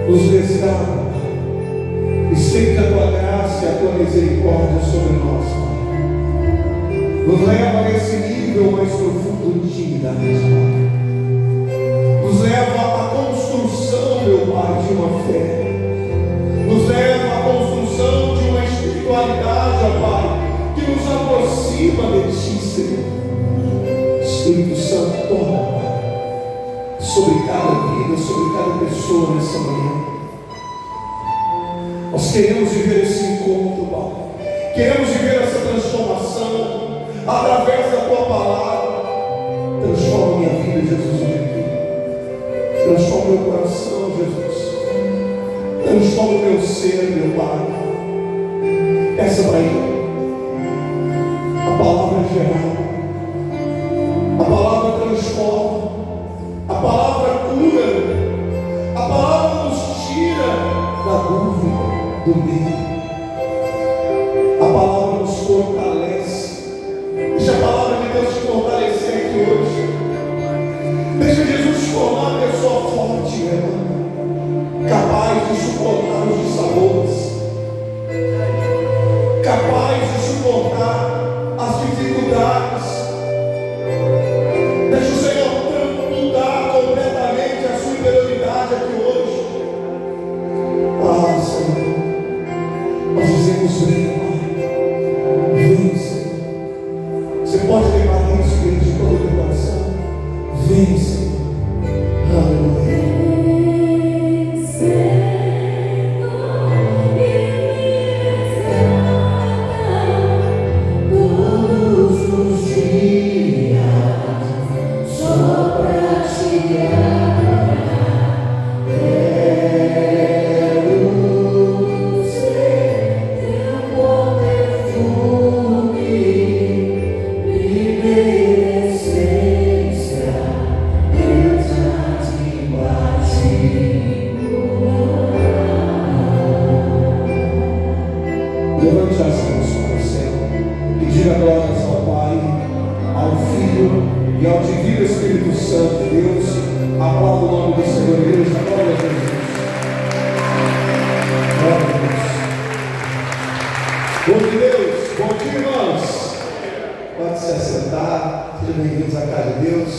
nos resgata, estende a tua graça e a tua misericórdia sobre nós, Pai. Nos leva a esse nível mais profundo de intimidade, Pai. Nos leva à construção, meu Pai, de uma fé. Nos leva à construção de uma espiritualidade, ó Pai, que nos aproxima de Ti, Senhor. Espírito Santo, toma, Pai, sobre cada vida, sobre cada pessoa nessa manhã. Nós queremos viver esse encontro, Pai. Queremos viver essa transformação através da Tua palavra. Transforma minha vida, Jesus, hoje aqui. Transforma meu coração, Jesus. Transforma o meu ser, meu Pai. Peça para Ele. A palavra é geral. A palavra transforma. A palavra cura. A palavra nos tira da dúvida, do medo. A palavra nos fortalece. Deixa a palavra de Deus te fortalecer aqui hoje. Deixa Jesus te tornar uma pessoa forte, meu irmão, capaz de suportar os dissabores, capaz de suportar as dificuldades. Deixa o Senhor mudar completamente a sua interioridade aqui hoje. Ah, Senhor, nós dizemos: vem, Pai, vem, Senhor. Você pode levar isso dentro de todo o teu coração. Vem, Senhor. Aleluia. Levante as mãos para o céu e diga glórias ao Pai, ao Filho e ao Divino Espírito Santo de Deus. Aplauda o nome do Senhor, igreja. Glória a Jesus. Glória a Deus. Bom dia, Deus. Bom dia, irmãos. Pode se assentar. Sejam bem-vindos à casa de Deus.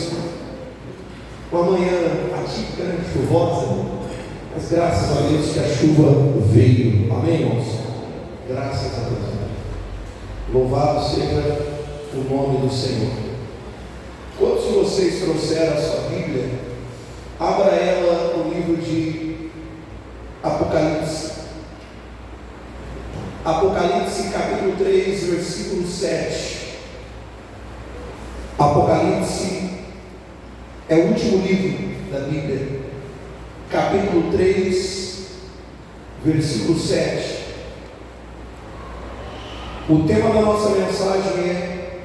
Uma manhã atípica, chuvosa, mas graças a Deus que a chuva veio. Amém, irmãos? Graças a Deus. Louvado seja o nome do Senhor. Quantos de vocês trouxeram a sua Bíblia? Abra ela no livro de Apocalipse. Apocalipse capítulo 3, versículo 7. Apocalipse é o último livro da Bíblia. Capítulo 3, versículo 7. O tema da nossa mensagem é: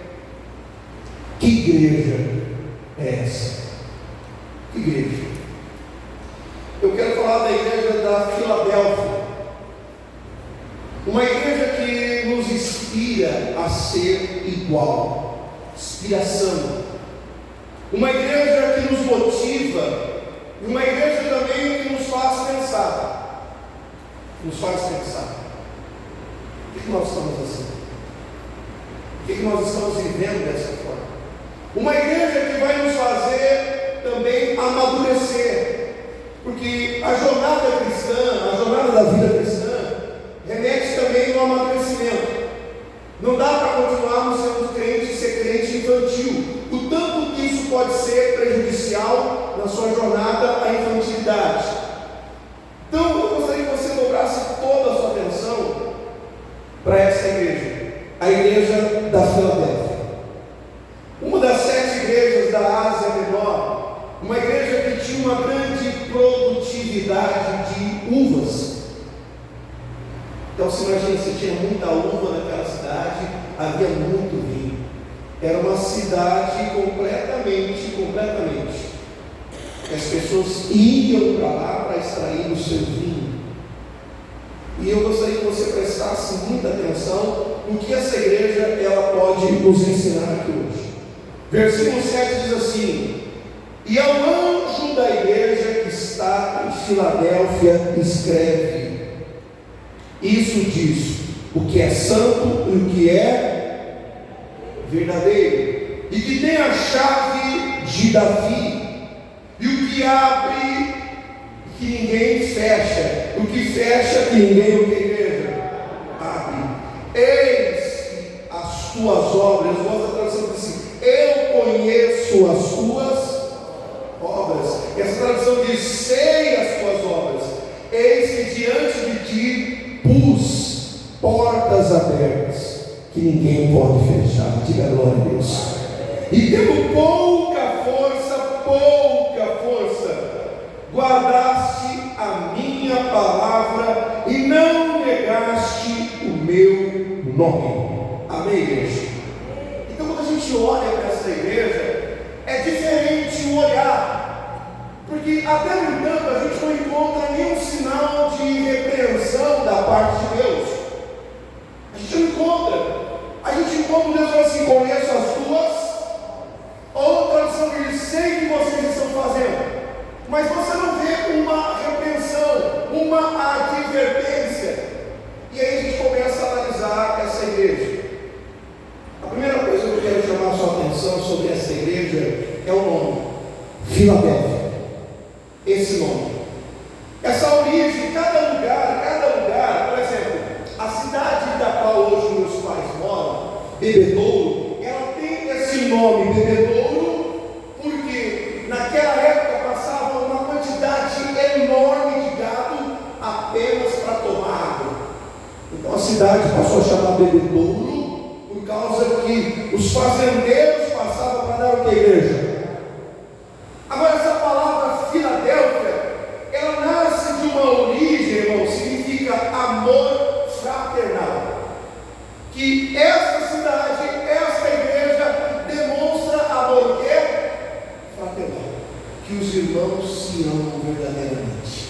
que igreja é essa? Que igreja? Eu quero falar da igreja da Filadélfia. Uma igreja que nos inspira a ser igual. Inspiração. Uma igreja que nos motiva. Uma igreja também que nos faz pensar. Nos faz pensar. Por que nós estamos assim? Por que nós estamos vivendo dessa forma? Uma igreja que vai nos fazer também amadurecer, porque a jornada cristã, a jornada da vida cristã, remete também ao amadurecimento. Não dá para continuarmos sendo crente e ser crente infantil, o tanto que isso pode ser prejudicial na sua jornada à infantilidade. Então eu gostaria que você dobrasse toda a sua atenção para essa igreja, a igreja da Filadélfia, uma das 7 igrejas da Ásia Menor, uma igreja que tinha uma grande produtividade de uvas. Então se imagina, se tinha muita uva naquela cidade, havia muito vinho. Era uma cidade completamente, as pessoas iam para lá para extrair o seu vinho. E eu gostaria que você prestasse muita atenção no que essa igreja ela pode nos ensinar aqui hoje. Versículo 7 diz assim: e ao anjo da igreja que está em Filadélfia escreve: isso diz o que é santo e o que é verdadeiro, e que tem a chave de Davi, e o que abre que ninguém fecha, o que fecha que ninguém o que igreja abre. Eis as tuas obras. Eu gosto da tradução assim: eu conheço as tuas obras. Essa tradução diz: sei as tuas obras. Eis que diante de ti pus portas abertas que ninguém pode fechar. Diga glória a Deus. E tendo pouca força, guardaste a minha palavra e não negaste o meu nome. Amém, igreja? Então, quando a gente olha para essa igreja, é diferente o olhar, porque até no entanto a gente não encontra nenhum sinal de repreensão da parte de Deus. A gente não encontra. A gente encontra Deus assim: conheço as tuas. Outra tradução diz: sei que vocês estão fazendo. Mas você não vê uma repreensão, uma advertência. E aí a gente começa a analisar essa igreja. A primeira coisa que eu quero chamar a sua atenção sobre essa igreja é o nome: Filadélfia. Esse nome, essa origem, cada lugar, por exemplo, a cidade da qual hoje meus pais moram, Bebedouro, ela tem esse nome, Bebedouro, porque naquela época passava uma quantidade enorme de gado apenas para tomar água. Então a cidade passou a chamar Bebedouro por causa que os fazendeiros passavam para dar o que, igreja? Agora, essa palavra Filadélfia, ela nasce de uma origem, irmão, significa amor fraternal. Que essa cidade, essa igreja demonstra amor o quê? Fraternal. Que os irmãos se amam verdadeiramente.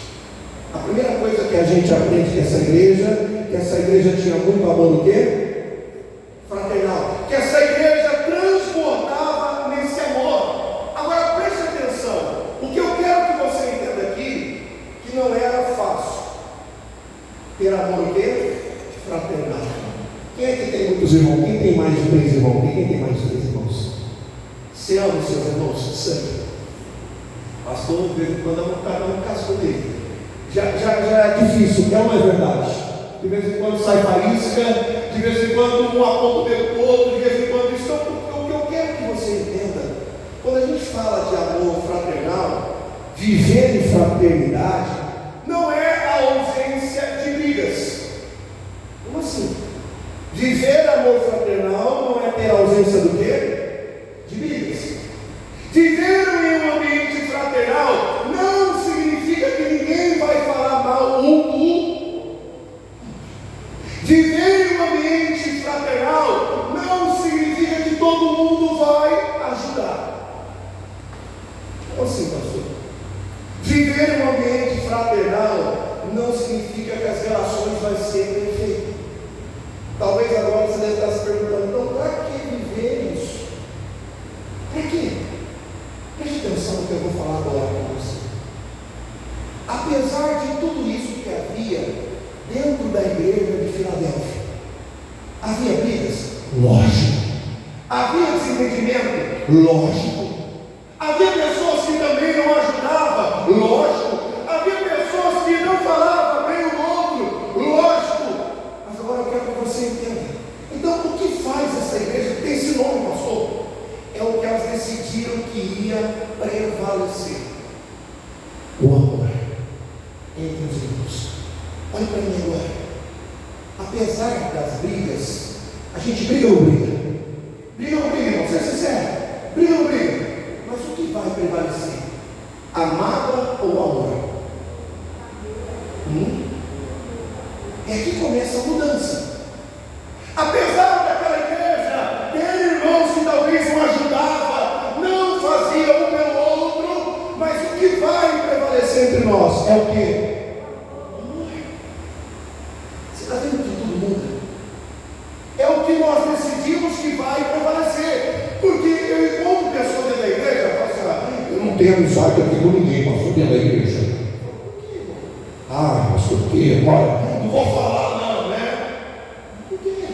A primeira coisa que a gente aprende com essa igreja, que essa igreja tinha muito amor o quê? Fraternal. Que essa igreja transbordava nesse amor. Agora preste atenção. O que eu quero que você entenda aqui, que não era fácil ter amor o quê? Fraternal. Quem é que tem muitos irmãos? Quem tem mais de 3 irmãos? Quem tem mais de 3 irmãos? Você ama os seus irmãos? Sangue. Pastor, de vez em quando cada um casco dele. Já é difícil, é uma verdade. De vez em quando sai faísca, de vez em quando um aponta o dedo para o outro, de vez em quando isso. Então, o que eu quero que você entenda, quando a gente fala de amor fraternal, viver em fraternidade, não é a ausência de brigas. Como assim? Viver amor fraternal não é ter ausência do quê? De brigas. Viver em um ambiente fraternal não significa que ninguém vai falar mal um do outro. Viver em um ambiente fraternal não significa que todo mundo vai ajudar. Como assim, pastor? Viver em um ambiente fraternal não significa que as relações vão ser perfeitas. Talvez agora você deve estar se perguntando: então, para que viver isso? Para quê? Preste atenção no que eu vou falar agora com você. Apesar de tudo isso que havia dentro da igreja de Filadélfia, havia brigas? Lógico. Havia desentendimento? Lógico. Havia pessoas que também não ajudavam? Lógico. Havia pessoas que não falavam bem um do outro? Lógico. Mas agora eu quero que você entenda. Então, o que faz essa igreja ter esse nome, pastor? É o que elas decidiram que ia prevalecer: o amor entre os irmãos. Olha para mim agora. Apesar das brigas, a gente briga ou não briga? Briga ou não briga, irmão? Seja sincero. Briga ou não briga? Mas o que vai prevalecer? A mágoa ou o amor? É que começa a mudança. Apesar daquela igreja ter irmãos que talvez não ajudavam, não faziam um pelo outro, mas o que vai prevalecer entre nós é o quê? Você está vendo que tudo muda? É o que nós decidimos que vai prevalecer. Porque eu encontro pessoas dentro da igreja e falo assim: eu não tenho amizade aqui com ninguém, pastor, dentro da igreja. Mas por quê? Olha, não vou falar não, né? Por quê?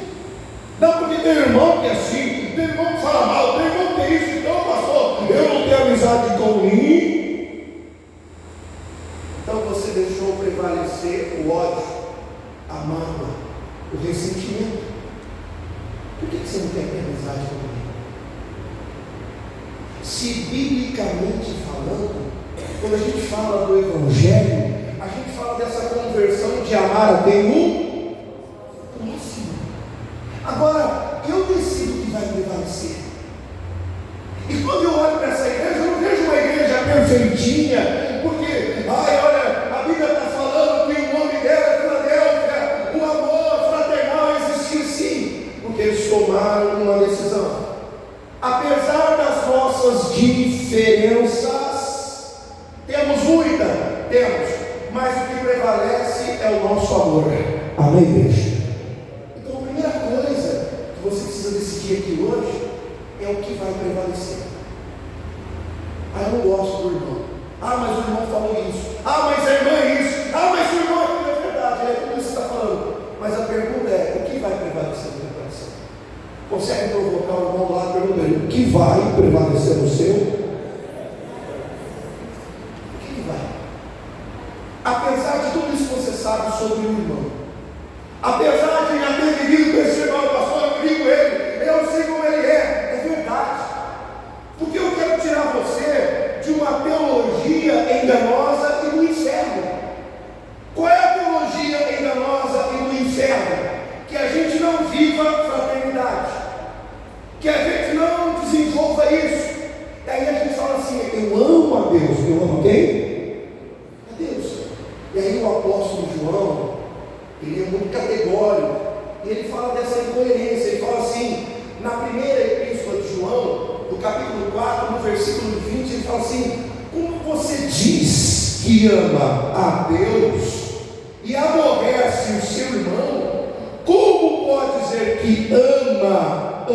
Não, porque tem irmão que é assim, tem irmão que fala mal, tem irmão que é isso, então pastor, eu não tenho amizade com mim. Então você deixou prevalecer o ódio, a mágoa, o ressentimento. Por que você não tem amizade com mim? Se biblicamente falando, quando a gente fala do Evangelho, a gente fala dessa conversão de amar a quem? O próximo. Agora, eu decido que vai prevalecer. E quando eu olho para essa igreja, eu não vejo uma igreja perfeitinha, porque, olha, a Bíblia está falando que o nome dela é Filadélfia, o amor fraternal existiu sim, porque eles tomaram uma decisão. Apesar das nossas diferenças, temos muita, mas o que prevalece é o nosso amor. Amém, igreja? Então a primeira coisa que você precisa decidir aqui hoje é o que vai prevalecer. Eu não gosto do irmão. Mas o irmão falou isso. Mas a irmã é isso. Mas o irmão é verdade. É tudo isso que você está falando. Mas a pergunta é: o que vai prevalecer no teu coração? Consegue provocar o irmão do lado perguntando: o que vai prevalecer no seu? O que vai? Apesar de tudo isso que você sabe sobre o irmão, apesar de já ter vivido com esse irmão, pastor, eu vivo ele, eu sei como ele é verdade. Porque eu quero tirar você de uma teologia enganosa e do inferno. Qual é a teologia enganosa e do inferno? Que a gente não viva fraternidade, que a gente não desenvolva isso. E aí a gente fala assim: eu amo a Deus. Eu amo quem? A Deus. E aí o apóstolo João, ele é muito categórico, e ele fala dessa incoerência. Ele fala assim, na primeira epístola de João, no capítulo 4, no versículo 20, ele fala assim: como você diz que ama a Deus e aborrece o seu irmão, como pode dizer que ama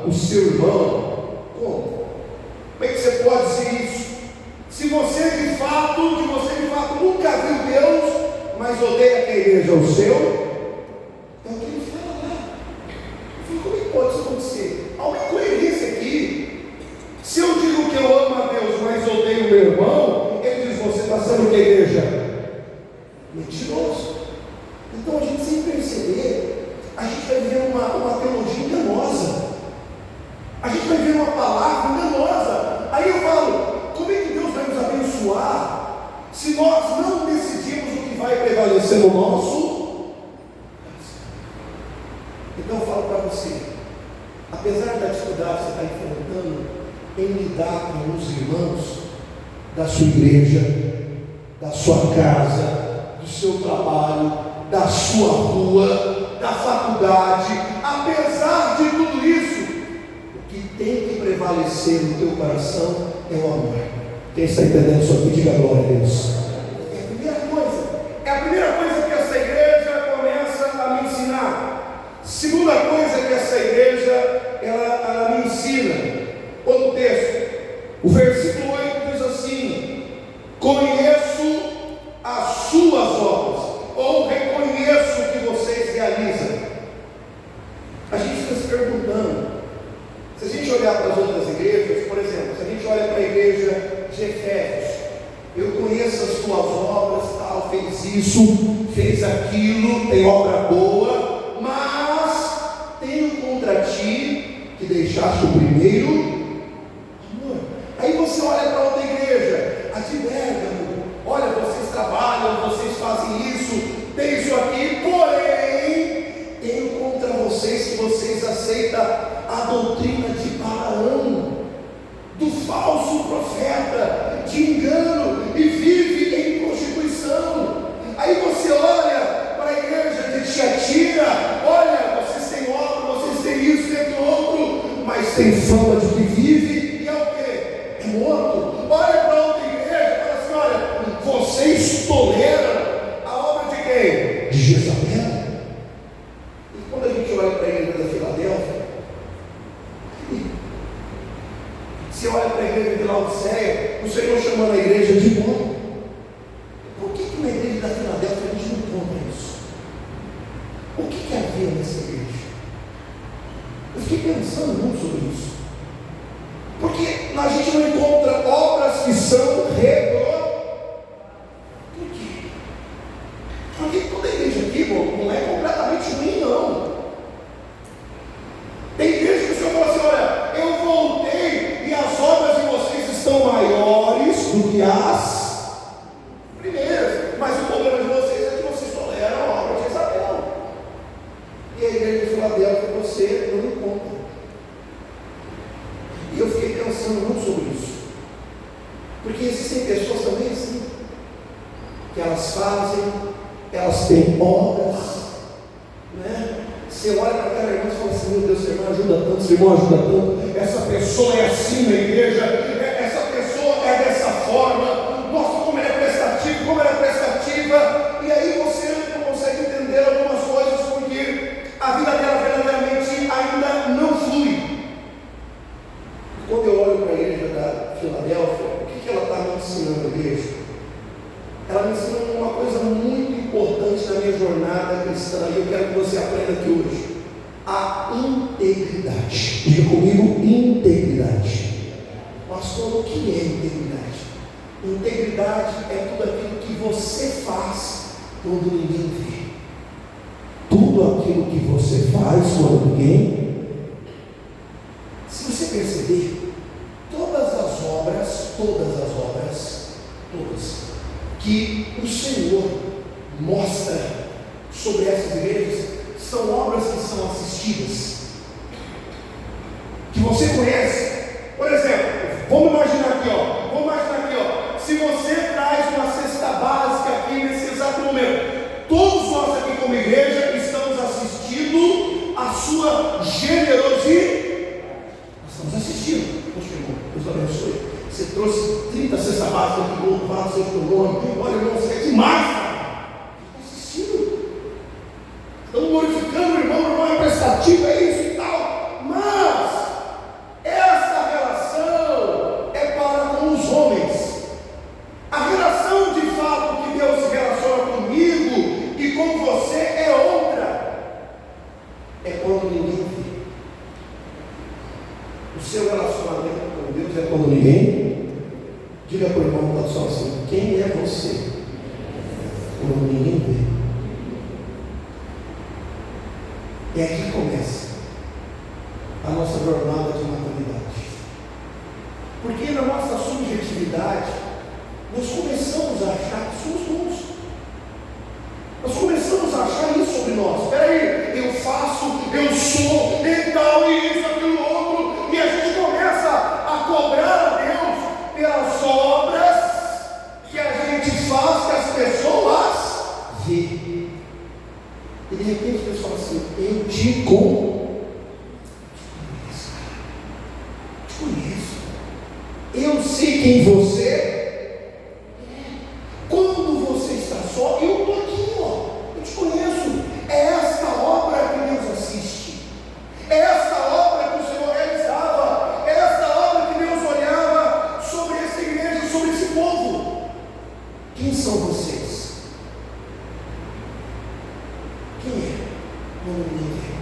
o seu irmão? Como é que você pode dizer isso? Se você de fato nunca viu Deus, mas odeia quem igreja o seu, é o que ele fala lá. Como é que pode isso acontecer? Há uma incoerência aqui. Se eu digo que eu amo a Deus, mas odeio o meu irmão, ele diz: você está sendo o que, igreja? Mentiroso. Então a gente, sem perceber, a gente vai ver uma teologia enganosa, a gente vai ver uma palavra enganosa. Aí eu falo: como é que Deus vai nos abençoar se nós não decidimos o que vai prevalecer no nosso? Então eu falo para você, apesar da dificuldade que você está enfrentando em lidar com os irmãos da sua igreja, da sua casa, do seu trabalho, da sua rua, da faculdade, apesar de tudo isso, o que tem que prevalecer no teu coração é o amor. Quem está entendendo isso aqui, diga glória a Deus. É a primeira coisa que essa igreja começa a me ensinar. Segunda coisa que essa igreja ela me ensina. Outro texto, o versículo 8 diz assim: conheço as suas obras, ou reconheço o que vocês realizam. A gente fica se perguntando, se a gente olhar para as outras igrejas, por exemplo, se a gente olha para a igreja de Efésios, eu conheço as tuas obras, tal, fez isso, fez aquilo, tem obra boa, mas tenho contra ti que deixaste o primeiro amor. Aí você olha para outra igreja, a de Bérgamo, olha, vocês trabalham, vocês fazem isso, tem isso aqui, porém tenho contra vocês que vocês aceitam a doutrina de Balaão, do falso profeta, de engano, e vive em prostituição. Aí você olha para a igreja de Tiatira, olha, vocês têm obra, vocês têm isso, tem aquilo outro, mas tem fama de que vive, e é o quê? É morto. Olha para outra igreja e fala assim: olha, vocês toleram a obra de quem? De Jezabel. E quando a gente olha para a igreja da Filadélfia, se olha para a igreja de Laodiceia, o Senhor chamando a igreja de bom. Por que na igreja da Filadélfia Por quê? Porque toda igreja aqui, irmão, não é completamente ruim, não. Tem igreja que o Senhor fala assim: olha, eu voltei e as obras de vocês estão maiores do que as primeiras, mas o problema de vocês é que vocês toleram a obra de Isabel. E a igreja de Filadélfia você não encontra. E eu fiquei pensando muito sobre isso, porque existem pessoas também assim, que elas têm obras, né? Você olha para aquela irmã e fala assim: meu Deus, esse irmão ajuda tanto, esse irmão ajuda tanto, essa pessoa é assim na igreja, essa pessoa é dessa forma, nossa, como ela é prestativa, e aí você não consegue entender algumas coisas, porque a vida dela verdadeiramente ainda não flui. Quando eu olho para a igreja da Filadélfia, o que ela está me ensinando, igreja? Ela me ensina uma coisa muito importante na minha jornada cristã, e eu quero que você aprenda aqui hoje: a integridade. Diga comigo: integridade. Pastor, o que é integridade? Integridade é tudo aquilo que você faz quando ninguém vê. Tudo aquilo que você faz quando ninguém. Se você perceber, todas as obras que o Senhor mostra sobre essas igrejas são obras que são assistidas, que você conhece. Por exemplo, vamos imaginar aqui, ó, se você traz uma cesta básica aqui nesse exato momento, todos nós aqui como igreja estamos assistindo a sua generosidade. Nós estamos assistindo. Poxa, irmão, Deus abençoe. Você trouxe 30 cestas básicas aqui, louvado seja o teu nome. Olha, irmão, você é demais, cara. Estamos assistindo. Estamos glorificando o irmão é prestativo, é isso e tal. Mas essa relação é para com os homens. A relação de fato que Deus se relaciona comigo e com você é outra. É quando ninguém vê. O seu relacionamento com Deus é quando ninguém. Diga para o irmão que está só assim: quem é você? Quando ninguém vê. É aqui que começa a nossa jornada de maturidade. Porque na nossa subjetividade, nós começamos a achar que somos bons. Nós começamos a achar isso sobre nós. Espera aí, eu faço, eu sou, e tal, e isso, aquilo, outro. E a gente começa a cobrar a Deus pelas obras que a gente faz, que as pessoas vê. E de repente Deus fala assim: eu te conheço. Eu sei quem você é. Quando você está só, eu estou aqui, ó. Eu te conheço. É esta obra que Deus assiste. É esta obra que o Senhor realizava. É esta obra que Deus olhava sobre essa igreja, sobre esse povo. Quem são vocês? Quem é? Quando ninguém vê.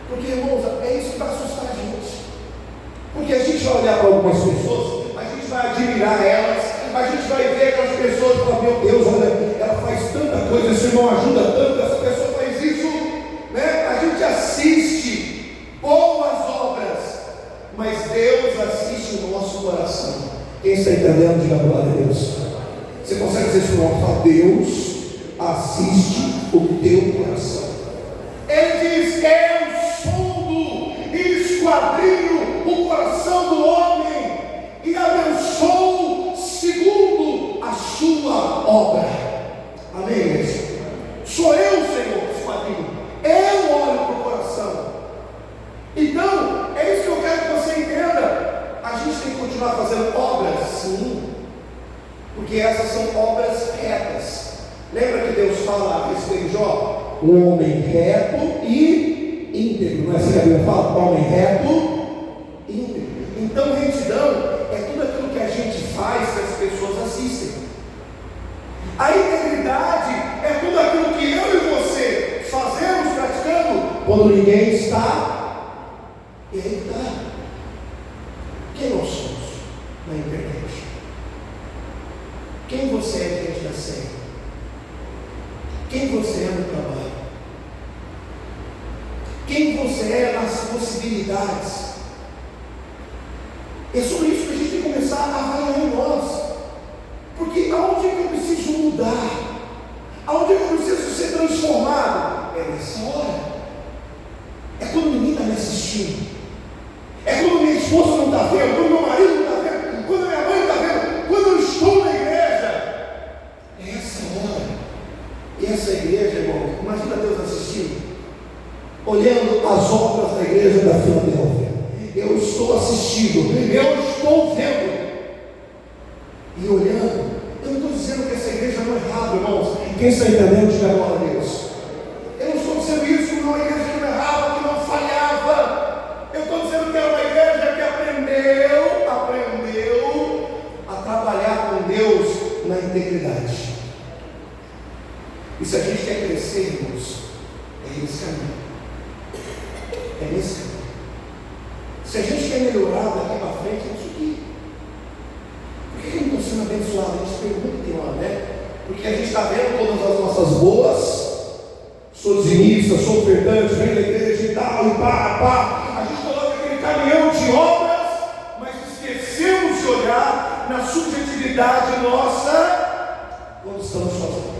Porque, irmãos, é isso que vai assustar a gente. Porque a gente vai olhar para algumas pessoas, a gente vai admirar elas, a gente vai ver aquelas pessoas e falar: meu Deus, olha, ela faz tanta coisa, esse irmão ajuda tanto, essa pessoa faz isso, né? A gente assiste boas obras, mas Deus assiste o nosso coração. Quem está entendendo, diga glória a Deus. Você consegue dizer isso no alto? Deus assiste o teu coração. Ele diz: eu sondo e esquadrinho o coração do homem e abençoo segundo a sua obra. Amém, igreja? Sou eu, Senhor, esquadrinho. Eu olho para o coração. Então, é isso que eu quero que você entenda. A gente tem que continuar fazendo obras, sim, porque essas são obras retas. Lembra que Deus fala a respeito de Jó? Um homem reto e íntegro. Não é assim que a Bíblia fala? Homem reto e íntegro. Então, retidão é tudo aquilo que a gente faz que as pessoas assistem. A integridade é tudo aquilo que eu e você fazemos, praticando, quando ninguém está. E aí está. Quem nós somos na internet? Quem você é diante da ceia? Quem você é no trabalho? Quem você é nas possibilidades? É sobre isso que a gente tem que começar a avaliar em nós. Porque aonde é que eu preciso mudar? Aonde é que eu preciso ser transformado? É nessa hora. É quando ninguém está me assistindo. É quando minha esposa não está vendo, quando meu marido não está vendo, quando minha mãe está vendo, quando eu estou na igreja. É essa hora. E essa igreja, irmão, imagina Deus assistindo, olhando as obras da igreja da Filadélfia. Eu estou assistindo, eu estou vendo e olhando. Eu não estou dizendo que essa igreja não é errada, irmãos. Quem está entendendo, diga glória a Deus. Eu não estou dizendo isso, não, a igreja que não errava, que não falhava. Eu estou dizendo que era uma igreja que aprendeu a trabalhar com Deus na integridade. E se a gente quer crescer, irmãos, é nesse caminho. É nesse caminho. Se a gente quer melhorar daqui para frente, é isso aqui. Por que eu não estou sendo abençoado? A gente pergunta, tem hora, né? Porque a gente está vendo todas as nossas boas. Sou dizimista, sou ofertante, venho da igreja e tal, e pá. A gente coloca aquele caminhão de obras, mas esquecemos de olhar na subjetividade nossa quando estamos sozinhos.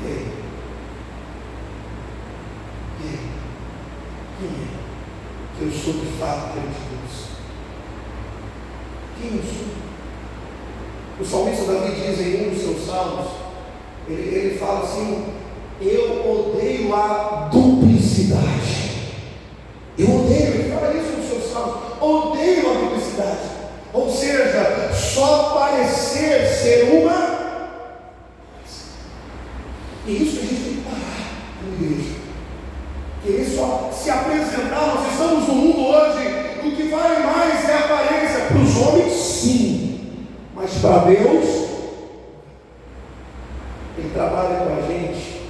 E aí? Quem é que eu sou de fato diante de Deus? Quem eu sou? O salmista Davi diz em um dos seus salmos, ele fala assim: eu odeio a duplicidade. Eu odeio, ele fala isso nos seus salmos, odeio a duplicidade. Ou seja, só parecer ser uma. E isso que a gente tem que parar na igreja. Querer só se apresentar. Nós estamos no mundo hoje, o que vale mais é a aparência. Para os homens, sim, mas para Deus, Ele trabalha com a gente,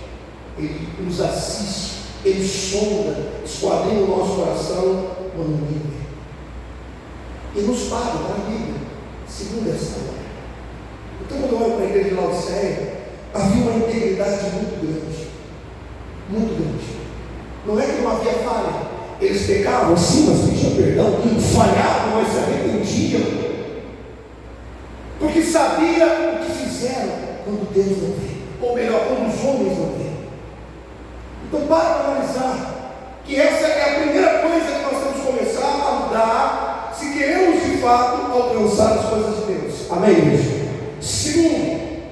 Ele nos assiste, Ele sonda, esquadrinha o nosso coração quando ninguém vê. E nos paga na Bíblia, segundo essa hora. Então, quando eu olho para a igreja de Laodiceia, havia uma integridade muito grande. Muito grande. Não é que não havia falha. Eles pecavam, sim, mas pediam perdão. Falhavam, mas se arrependiam. Porque sabia o que fizeram quando Deus não vê. Ou melhor, quando os homens não vê. Então, para analisar que essa é a primeira coisa que nós temos que começar a mudar, se queremos de fato alcançar as coisas de Deus. Amém, igreja? Segundo,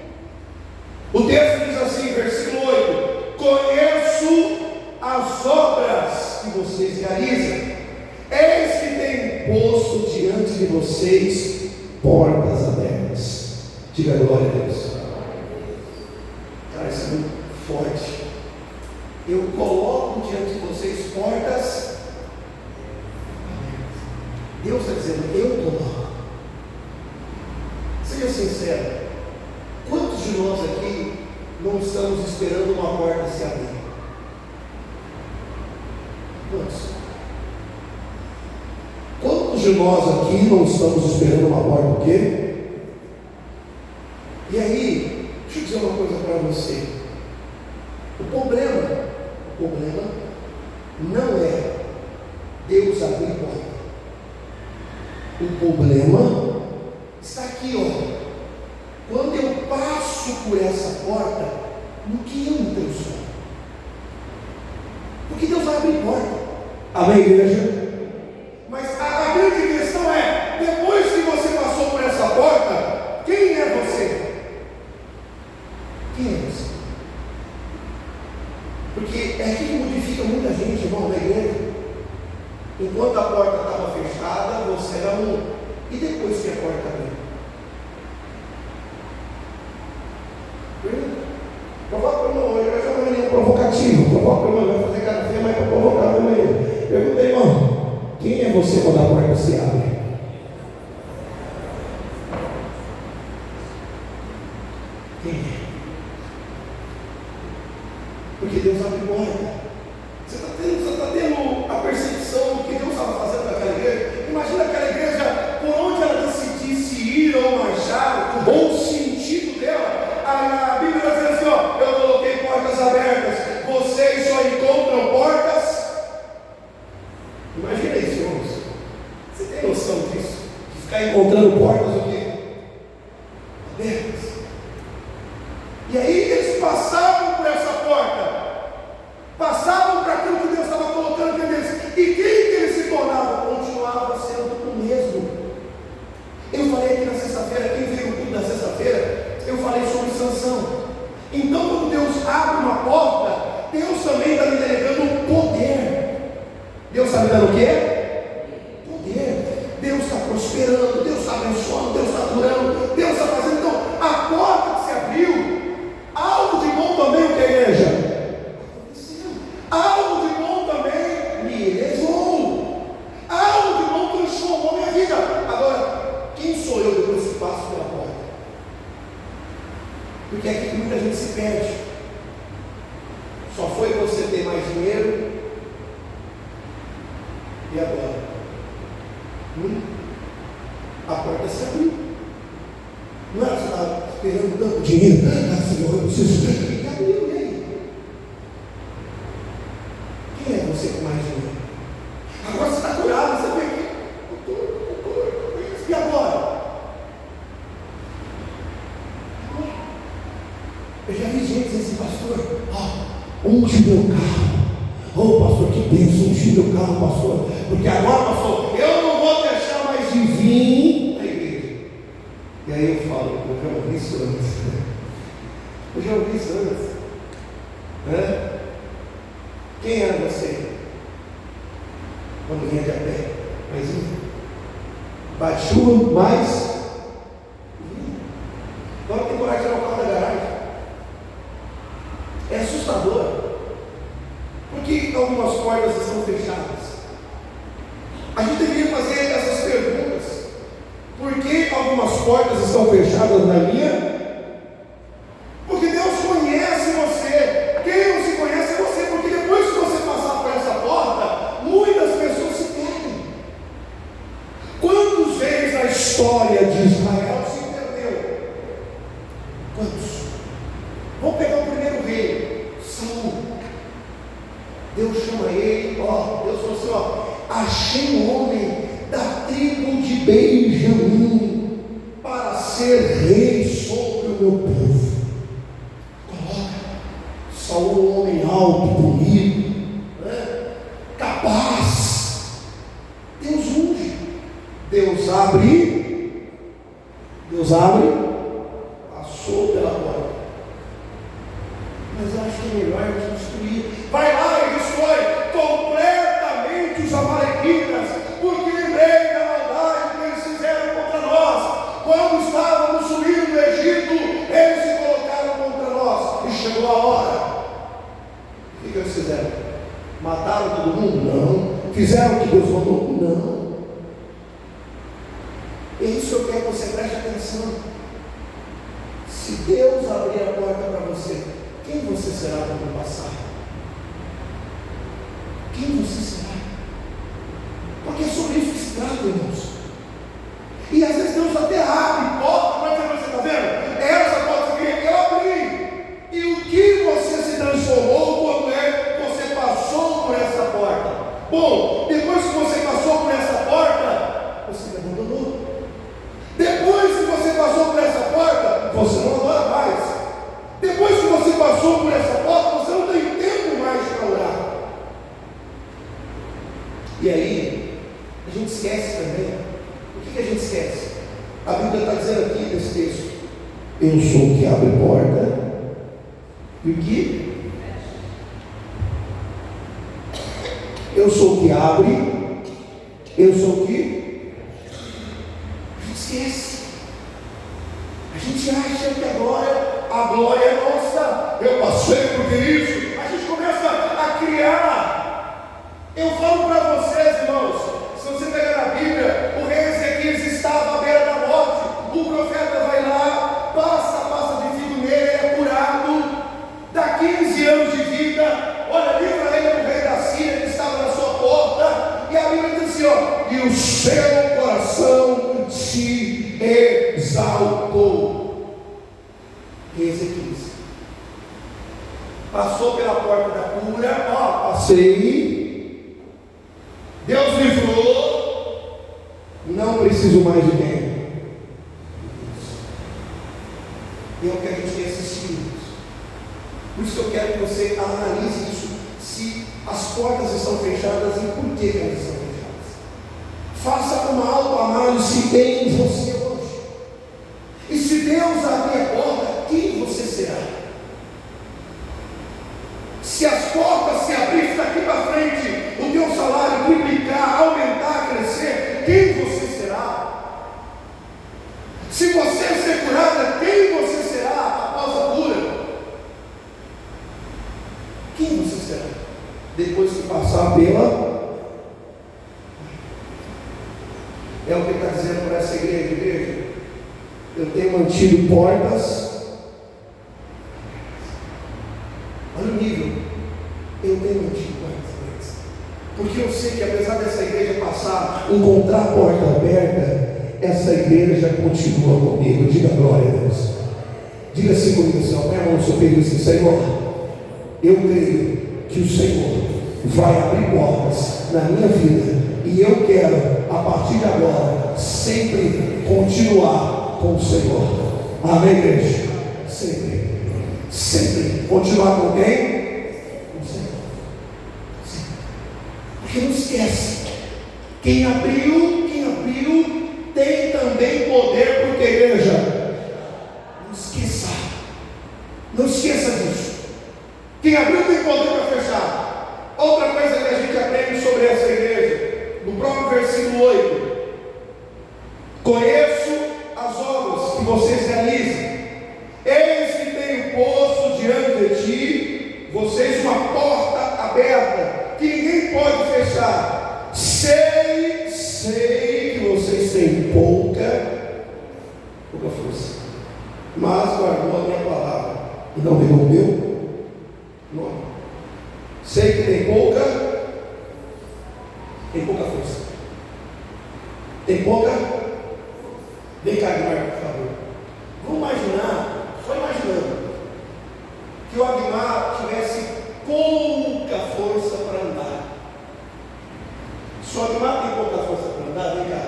o texto diz assim, versículo 8: conheço as obras que vocês realizam, eis que tem posto diante de vocês portas abertas. Diga glória a Deus. Cara, isso é muito forte. Eu coloco diante de vocês portas abertas. Deus está dizendo, eu coloco. Seja sincero, quantos de nós aqui não estamos esperando uma porta se abrir? Quantos de nós aqui não estamos esperando uma porta o quê? E aí, deixa eu dizer uma coisa para você. O problema não é Deus abrir porta. O problema está aqui, ó. Quando eu passo por essa porta, no que eu me transformo? Porque Deus vai abrir porta. Amém, igreja? Mas a grande questão é, depois que você passou por essa porta, quem é você? Quem é você? Porque é aqui que modifica muita gente, irmão, na igreja. Enquanto a porta estava fechada, você era um. E depois que a porta abriu? Provoca para o irmão, hoje vai ser uma reunião provocativa. Provoca para o irmão, vai fazer cara feia, mas para provocar o irmão. Perguntei, irmão, quem é você quando a porta se abre? Quem é? Porque Deus abre porta. Você está tendo a percepção do que Deus estava fazendo naquela igreja? Imagina aquela igreja, por onde ela decidisse ir ou portas o quê? Abertas. E aí eles passavam por essa porta, passavam para aquilo que Deus estava colocando diante deles. E quem que eles se tornavam? Continuava sendo o mesmo. Eu falei aqui na sexta-feira, quem veio no culto da sexta-feira, eu falei sobre Sansão. Então quando Deus abre uma porta, Deus também está me delegando poder. Deus está me dando o quê? Poder. Deus está prosperando, Deus está abençoando, Deus está curando, Deus está fazendo. Então a porta que se abriu, algo de bom também, o que a igreja? Aconteceu. Algo de bom também me elevou. Algo de bom transformou minha vida. Agora, quem sou eu depois que passo pela porta? Porque é aqui que muita gente se perde. Só foi você ter mais dinheiro. E agora? A porta se abriu. Não era que você estava esperando tanto dinheiro. Senhor, eu preciso. E abriu, e aí? Quem é você com mais dinheiro? Agora você está curado, você vem aqui. E agora? Eu já vi gente dizer assim, pastor, unge meu carro. Pastor, que bênção, unge meu carro, pastor. Porque agora, pastor, eu não vou deixar mais de vir na igreja. E aí eu falo, eu já ouvi isso antes. Eu já ouvi isso antes. Quem era você? Quando vinha de a pé? Mas bate chuva, mas agora tem coragem de tirar o carro da garagem. É assustador. Porque algumas portas estão fechadas. A gente deveria fazer essas perguntas. Por que algumas portas estão fechadas na minha? Porque Deus conhece você. Quem não se conhece é você. Porque depois que você passar por essa porta, muitas pessoas se perdem. Quantos reis na história de Israel se perdeu? Quantos? Vamos pegar o primeiro rei, Saul. Deus chama ele, Deus falou assim, achei um homem da tribo de Benjamim para ser rei sobre o meu povo. Coloca Saul, um homem alto, bonito, capaz. Deus unge, Deus abre, passou pela porta. Mas eu acho que é melhor destruir. Vai lá e destrói completamente os amalequitas, porque lembrei da maldade que eles fizeram contra nós. Quando estávamos subindo do Egito, eles se colocaram contra nós. E chegou a hora. O que eles fizeram? Mataram todo mundo? Não. Fizeram o que Deus mandou? Não. É isso que eu quero que você preste atenção. Se Deus abrir a porta para você, quem você será quando passar? Quem você será? Porque é sobre isso que se trata, irmãos. E às vezes Deus até abre porta, mas você está vendo? É essa porta que eu abri. E o que você se transformou quando você passou por essa porta? Bom, depois que você passou por essa porta, você me abandonou. Depois que você passou por essa porta, você não adora mais. Depois que você passou por essa porta, você não tem tempo mais para orar. E aí, a gente esquece também. O que a gente esquece? A Bíblia está dizendo aqui nesse texto: eu sou o que abre porta. E o que? Eu sou o que abre. Eu sou o que? A gente esquece. A gente acha que agora a glória é nossa. Eu passei por isso. A gente começa a criar. Eu falo para vocês, irmãos, se você pegar na Bíblia, o rei Ezequias estava à beira da morte. O profeta vai lá, passa de figo nele, ele é curado, dá 15 anos de vida. Olha, livra ele do rei da Síria que estava na sua porta. E a Bíblia diz assim, e o seu coração se exaltou. Ezequias passou pela porta da cura, passei. Deus livrou, não preciso mais de quem? E é o que a gente tem assistido. Por isso que eu quero que você analise isso, se as portas estão fechadas e por que elas estão fechadas. Faça uma autoanálise em você hoje. E se Deus abrir a porta, quem você será? Se as portas se abrirem daqui para frente, o teu salário triplicar, aumentar, crescer, quem você será? Se você ser curada, quem você será após a cura? Quem você será? Depois que passar pela... É o que está dizendo para essa igreja. Eu tenho mantido portas. Olha o nível. Eu tenho mantido portas. Porque eu sei que apesar dessa igreja passar, encontrar a porta aberta, essa igreja continua comigo. Diga glória a Deus. Diga assim comigo, assim, ó, põe a mão no seu peito e assim, Senhor, eu creio que o Senhor vai abrir portas na minha vida. E eu quero, a partir de agora, sempre continuar com o Senhor. Amém, igreja? Sempre. Sempre. Continuar com quem? Com o Senhor. Sempre. Porque não esquece. Quem abriu, tem também poder, porque, igreja, não esqueça. Não esqueça disso. Quem abriu tem poder para fechar. Outra coisa que a gente aprende sobre essa igreja, no próprio versículo 8: conheço as obras que vocês realizam, eis que tenho posto diante de ti, vocês uma porta aberta, que ninguém pode fechar. Sei que vocês têm pouca força, mas guardou a minha palavra e não derrubeu. Não. Sei que tem pouca força. Tem pouca. Vem cá, Aguimar, por favor. Vamos imaginar, só imaginando, que o Aguimar tivesse pouca força para andar. Se o Aguimar tem pouca força para andar, vem cá.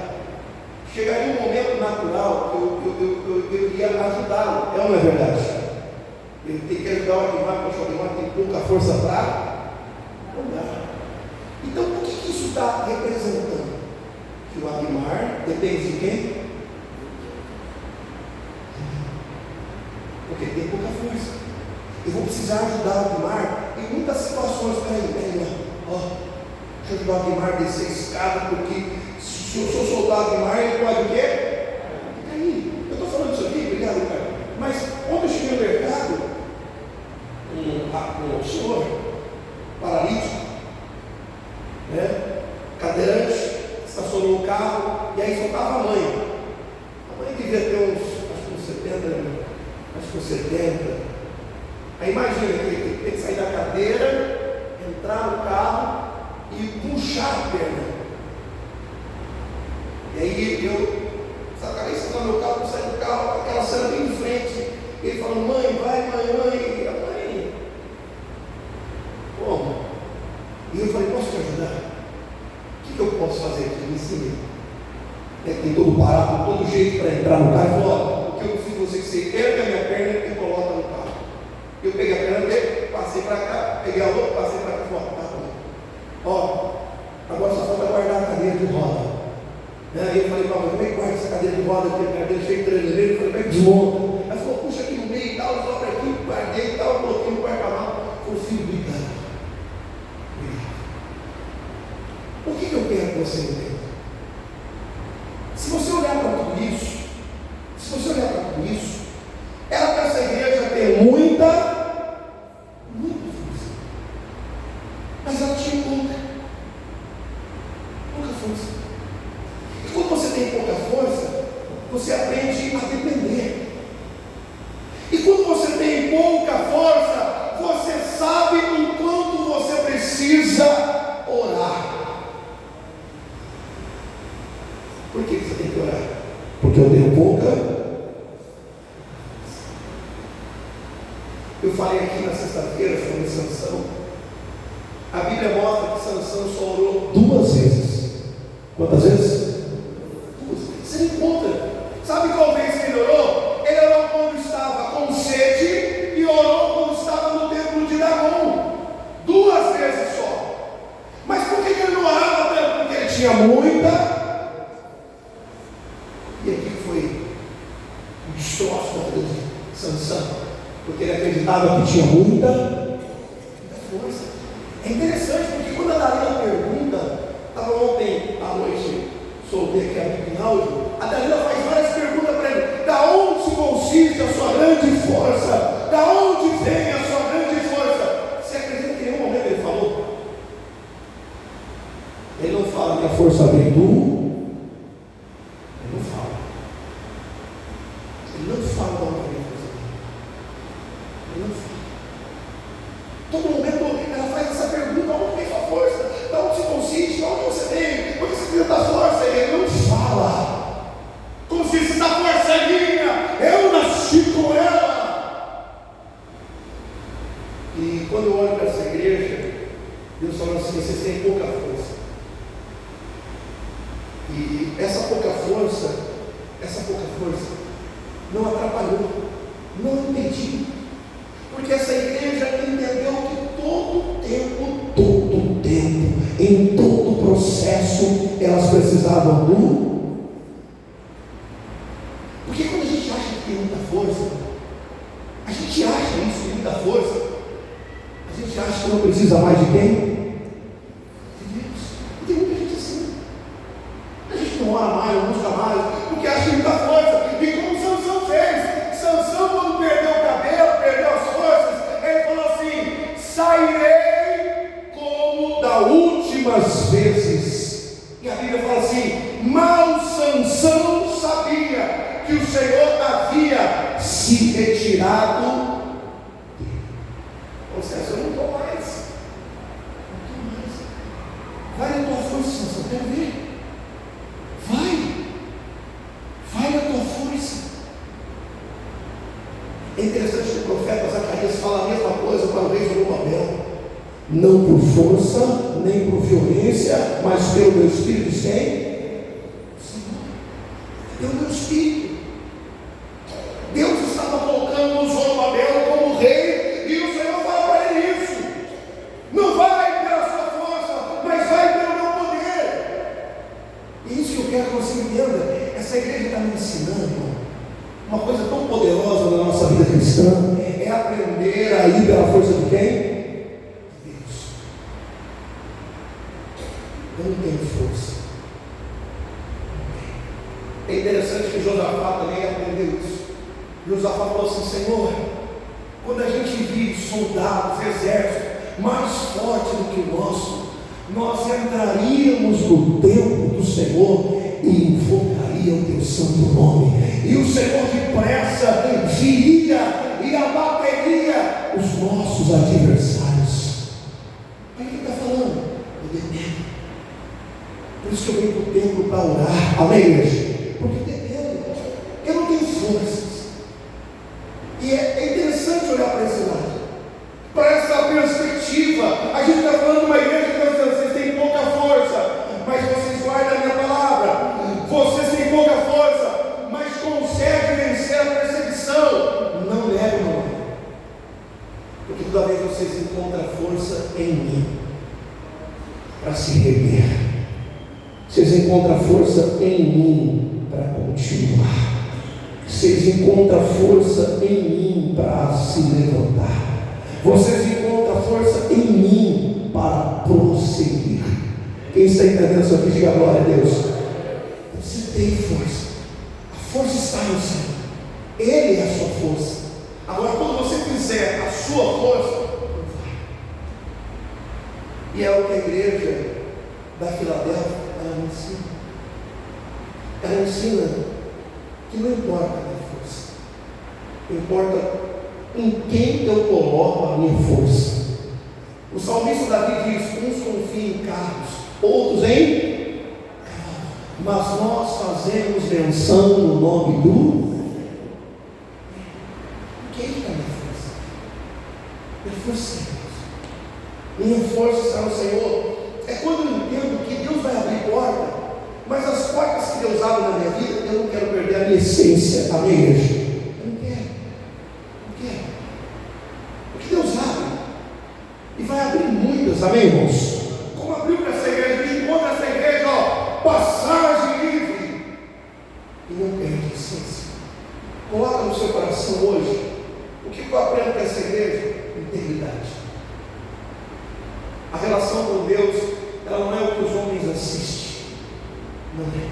Chegaria um momento natural que eu iria ajudá-lo. É ou não é verdade? Ele tem que ajudar o Aguimar, porque o Aguimar tem pouca força para andar. Então, o que isso está representando? Que o Aguimar depende de quem? Porque tem pouca força. Eu vou precisar ajudar o Aguimar em muitas situações. Peraí, ó, deixa eu ajudar o Aguimar a descer a escada, porque se eu sou soldado do Aguimar, ele pode o quê? Cair. Eu estou falando isso aqui, obrigado, Ricardo. Mas ontem eu cheguei no mercado, um senhor paralítico, né? Cadeirante, estacionou o carro, e aí só estava a mãe. A mãe devia ter uns 70. Aí imagina, ele tem que sair da cadeira, entrar no carro e puxar a perna. E aí eu acabei sentando no carro, saí do carro, aquela cena bem de frente. Ele falou: mãe, vai, mãe. E a mãe, como? E eu falei: posso te ajudar? O que eu posso fazer aqui? Me ensine. Tem todo parado, todo jeito para entrar no carro. Ele falou: o que eu preciso de você que você erga a minha perna e coloca no carro. Eu peguei a perna dele, passei para cá, peguei a outra, passei para cá fora. Tá bom. Ó, agora só falta guardar a cadeira de roda. Aí eu falei para a mãe: como é que guarda essa cadeira de roda aqui? A cadeira cheia de traineiro. Eu falei: como é que desmonta? Ela falou: puxa aqui no meio e tal, dobra aqui, guardei e tal, coloquei no porta-malas. Falei: filho, obrigado. O que eu quero que você entenda? Se você olhar para tudo isso, era para essa igreja ter muita força, mas ela tinha pouca força. E quando você tem pouca força, você aprende a depender. E quando você tem pouca força, você sabe o quanto você precisa orar. Por que você tem que orar? Porque eu tenho pouca. Eu falei aqui na sexta-feira sobre Sansão. A Bíblia mostra que Sansão só orou 2 vezes. Quantas vezes? 2 vezes. Você encontra. Sabe qual vez que ele orou? Ele orou quando estava com Sansão, porque ele acreditava que tinha muita força. É interessante, porque quando a Dalila pergunta, estava ontem à noite, soltei aqui a Bíblia em áudio, a Dalila faz várias perguntas para ele: da onde se consiste a sua grande força? Da onde vem a sua grande força? Você acredita que em nenhum momento ele falou? Ele não fala que a força vem do... Ele não fala. Ele não fala da onde vem a força dele. Ele não fala. Todo momento ela faz essa pergunta: onde vem sua força? Da onde se consiste? Da onde você vem? Onde você precisa da força? E ele não fala. Como se essa força é minha, eu nasci com ela. E quando eu olho para essa igreja, Deus fala assim: vocês têm pouca força. E essa pouca força não atrapalhou, não impediu, porque essa igreja entendeu que todo tempo, em todo processo, elas precisavam do... Porque quando a gente acha que tem muita força, a gente acha isso, tem muita força, a gente acha que não precisa mais de quem? De Deus. E tem muita gente assim. A gente não ora mais, não busca mais, porque acha muita força. E como Sansão fez? Sansão, quando perdeu o cabelo, perdeu as forças, ele falou assim: sairei como da últimas vezes. E a Bíblia fala assim: mal Sansão sabia que o Senhor havia se retirado dele. Ou seja, eu não estou mais. Vai na tua força, Sansão, quero ver. Vai na tua força. É interessante que o profeta Zacarias fala a mesma coisa para o rei Zorobabel: não por força, nem por violência, mas pelo meu espírito. Quem? Senhor, pelo meu espírito. Deus estava colocando o Zorobabel como rei, e o Senhor fala para ele isso: não vai pela sua força, mas vai pelo meu poder. E isso que eu quero que você entenda. Essa igreja está me ensinando, irmão, uma coisa tão poderosa na nossa vida cristã, é aprender a ir pela força de quem? Deus. Eu não tenho força. É interessante que Josafá também aprendeu isso. Josafá falou assim: Senhor, quando a gente vive soldados, exércitos mais forte do que o nosso, nós entraríamos no templo do Senhor e invocaria o teu santo nome, e o Senhor depressa viria e abateria os nossos adversários. Aí quem está falando? Eu dependo. Por isso que eu venho para o templo para orar. Amém, igreja? Porque dependo. Eu não tenho forças. E é interessante olhar para esse lado, para essa perspectiva. A gente está falando de uma igreja que está dizendo: vocês têm pouca força, mas vocês guardam a minha palavra. Vocês têm pouca força, mas conseguem vencer a perseguição. Não negam, porque toda vez vocês encontram força em mim para se reerguer. Vocês encontram força em mim para continuar. Vocês encontram força em mim para se levantar. Vocês encontram força em mim para prosseguir. Quem está entendendo isso aqui, diga glória a Deus. Você tem força. A força está no Senhor. Ele é a sua força. Agora, quando você fizer a sua força, vai. E é o que a igreja da Filadélfia, ela ensina. Ela ensina que não importa a minha força, importa em quem eu coloco a minha força. O salmista Davi diz: uns confiam em carros, outros em... mas nós fazemos menção no nome do... Quem é a minha força? Minha força é Deus. Minha força está no Senhor. É quando eu entendo que Deus vai abrir porta, mas as portas que Deus abre na minha vida, eu não quero perder a minha essência, a minha igreja. Eu não quero. Porque Deus abre, e vai abrir muitas, amém, irmãos? Como abriu para essa igreja, a gente encontra essa igreja, passagem livre, e não perde a essência. Coloca no seu coração hoje que eu aprendo com essa igreja? Integridade. A relação com Deus, ela não é o que os homens assistem. Não é.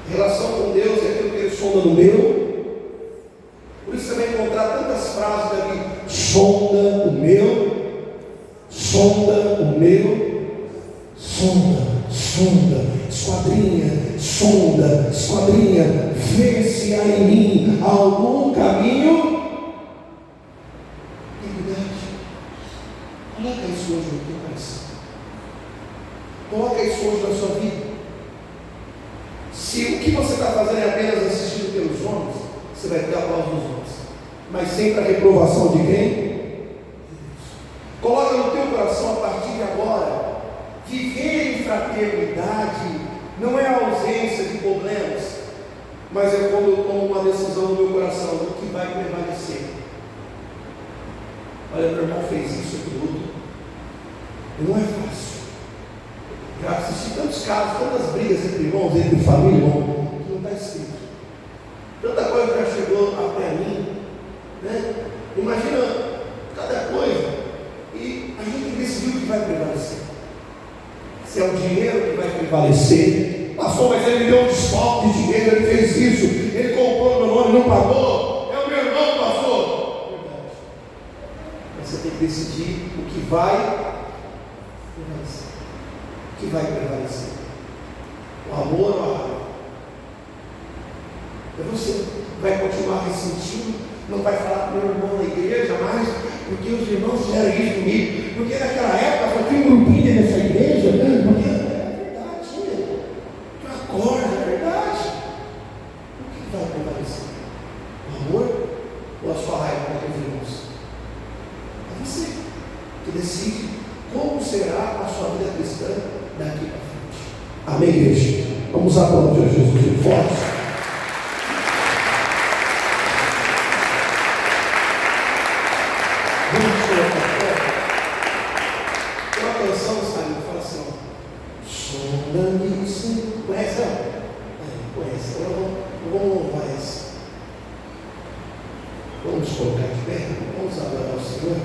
A relação com Deus é aquilo que Ele sonda no meu. Por isso você vai encontrar tantas frases daqui: sonda o meu, sonda o meu, sonda, esquadrinha, sonda, esquadrinha, vê se há em mim algum caminho. Integridade. Coloca isso hoje no teu coração. Coloca isso hoje na sua vida. Se o que você está fazendo é apenas assistido pelos homens, você vai ter aplauso dos homens, mas sempre a reprovação de quem? Coloca no teu coração, a partir de agora, viver em fraternidade não é a ausência de problemas, mas é quando eu tomo uma decisão no meu coração do que vai prevalecer. Olha, meu irmão fez isso e tudo, e não é fácil. Já assisti tantos casos, tantas brigas entre irmãos, entre família, irmão, que não está escrito. Tanta coisa já chegou até mim, né? Imagina cada coisa, e a gente decidiu que vai prevalecer. Se é o dinheiro que vai prevalecer, pastor, mas ele me deu um desconto de dinheiro, ele fez isso, ele comprou meu nome, não pagou, é o meu irmão, pastor. Verdade. Mas você tem que decidir o que vai prevalecer. O que vai prevalecer? O amor ou a raiva? Você vai continuar ressentindo, não vai falar com meu irmão na igreja mais, porque os irmãos fizeram isso comigo, porque naquela época só tinha um grupinho nessa igreja, porque é verdade, tu acorda, é verdade. O que vai prevalecer? O amor ou a sua raiva com aqueles irmãos? É você que decide como será a sua vida cristã daqui para frente. Amém, igreja? Vamos aplaudir Jesus de forte. Tem uma canção, sabe? Fala assim: sonda-me, Senhor. Conhece ela? Conhece. Vamos louvar essa. Vamos colocar de pé. Vamos adorar o Senhor.